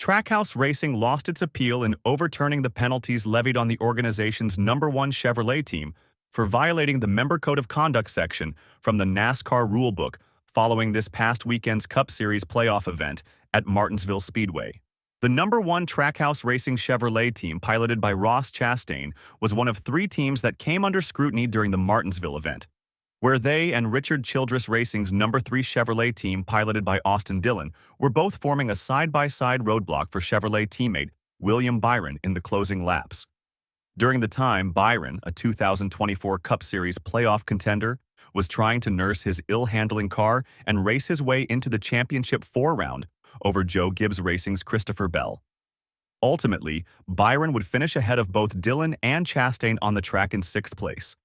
Trackhouse Racing lost its appeal in overturning the penalties levied on the organization's #1 Chevrolet team for violating the Member Code of Conduct section from the NASCAR rulebook following this past weekend's Cup Series playoff event at Martinsville Speedway. The #1 Trackhouse Racing Chevrolet team, piloted by Ross Chastain, was one of 3 teams that came under scrutiny during the Martinsville event, where they and Richard Childress Racing's #3 Chevrolet team, piloted by Austin Dillon, were both forming a side-by-side roadblock for Chevrolet teammate William Byron in the closing laps. During the time, Byron, a 2024 Cup Series playoff contender, was trying to nurse his ill-handling car and race his way into the championship 4-round over Joe Gibbs Racing's Christopher Bell. Ultimately, Byron would finish ahead of both Dillon and Chastain on the track in 6th place.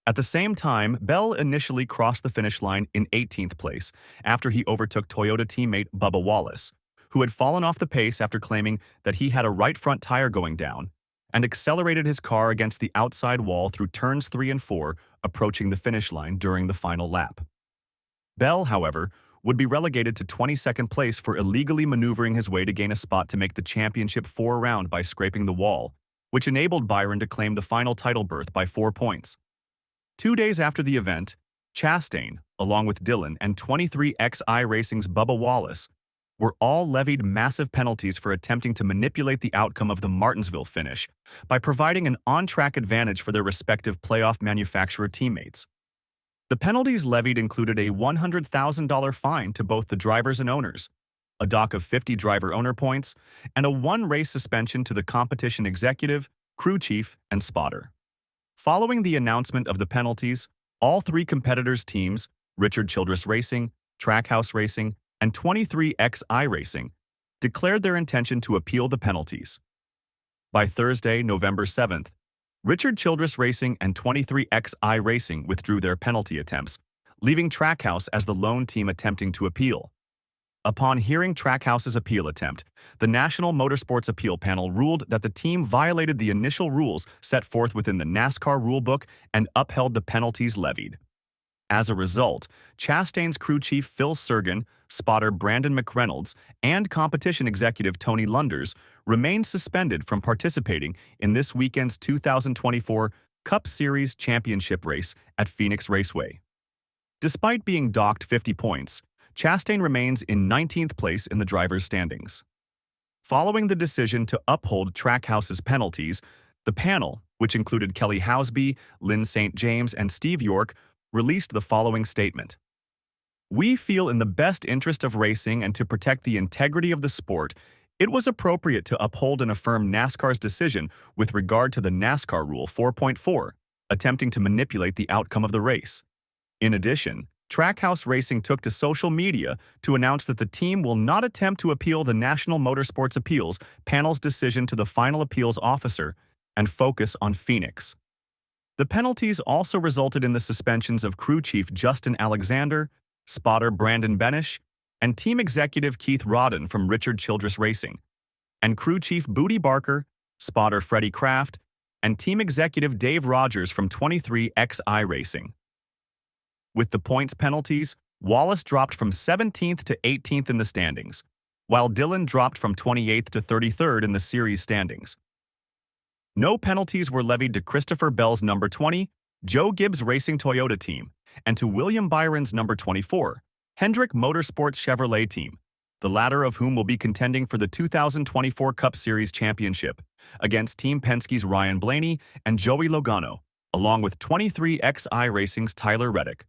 At the same time, Bell initially crossed the finish line in 18th place after he overtook Toyota teammate Bubba Wallace, who had fallen off the pace after claiming that he had a right front tire going down, and accelerated his car against the outside wall through turns 3 and 4, approaching the finish line during the final lap. Bell, however, would be relegated to 22nd place for illegally maneuvering his way to gain a spot to make the championship 4-round by scraping the wall, which enabled Byron to claim the final title berth by 4 points. 2 days after the event, Chastain, along with Dillon and 23XI Racing's Bubba Wallace, were all levied massive penalties for attempting to manipulate the outcome of the Martinsville finish by providing an on-track advantage for their respective playoff manufacturer teammates. The penalties levied included a $100,000 fine to both the drivers and owners, a dock of 50 driver owner points, and a 1-race suspension to the competition executive, crew chief, and spotter. Following the announcement of the penalties, all 3 competitors' teams, Richard Childress Racing, Trackhouse Racing, and 23XI Racing, declared their intention to appeal the penalties. By Thursday, November 7th, Richard Childress Racing and 23XI Racing withdrew their penalty attempts, leaving Trackhouse as the lone team attempting to appeal. Upon hearing Trackhouse's appeal attempt, the National Motorsports Appeal Panel ruled that the team violated the initial rules set forth within the NASCAR rulebook and upheld the penalties levied. As a result, Chastain's crew chief Phil Surgan, spotter Brandon McReynolds, and competition executive Tony Lunders remained suspended from participating in this weekend's 2024 Cup Series championship race at Phoenix Raceway. Despite being docked 50 points, Chastain remains in 19th place in the drivers' standings. Following the decision to uphold Trackhouse's penalties, the panel, which included Kelly Housby, Lynn St. James, and Steve York, released the following statement. "We feel in the best interest of racing and to protect the integrity of the sport, it was appropriate to uphold and affirm NASCAR's decision with regard to the NASCAR Rule 4.4, attempting to manipulate the outcome of the race. In addition, Trackhouse Racing took to social media to announce that the team will not attempt to appeal the National Motorsports Appeals Panel's decision to the final appeals officer and focus on Phoenix." The penalties also resulted in the suspensions of crew chief Justin Alexander, spotter Brandon Benish, and team executive Keith Rodden from Richard Childress Racing, and crew chief Booty Barker, spotter Freddie Kraft, and team executive Dave Rogers from 23XI Racing. With the points penalties, Wallace dropped from 17th to 18th in the standings, while Dillon dropped from 28th to 33rd in the series standings. No penalties were levied to Christopher Bell's #20, Joe Gibbs Racing Toyota team, and to William Byron's #24, Hendrick Motorsports Chevrolet team, the latter of whom will be contending for the 2024 Cup Series championship against Team Penske's Ryan Blaney and Joey Logano, along with 23XI Racing's Tyler Reddick.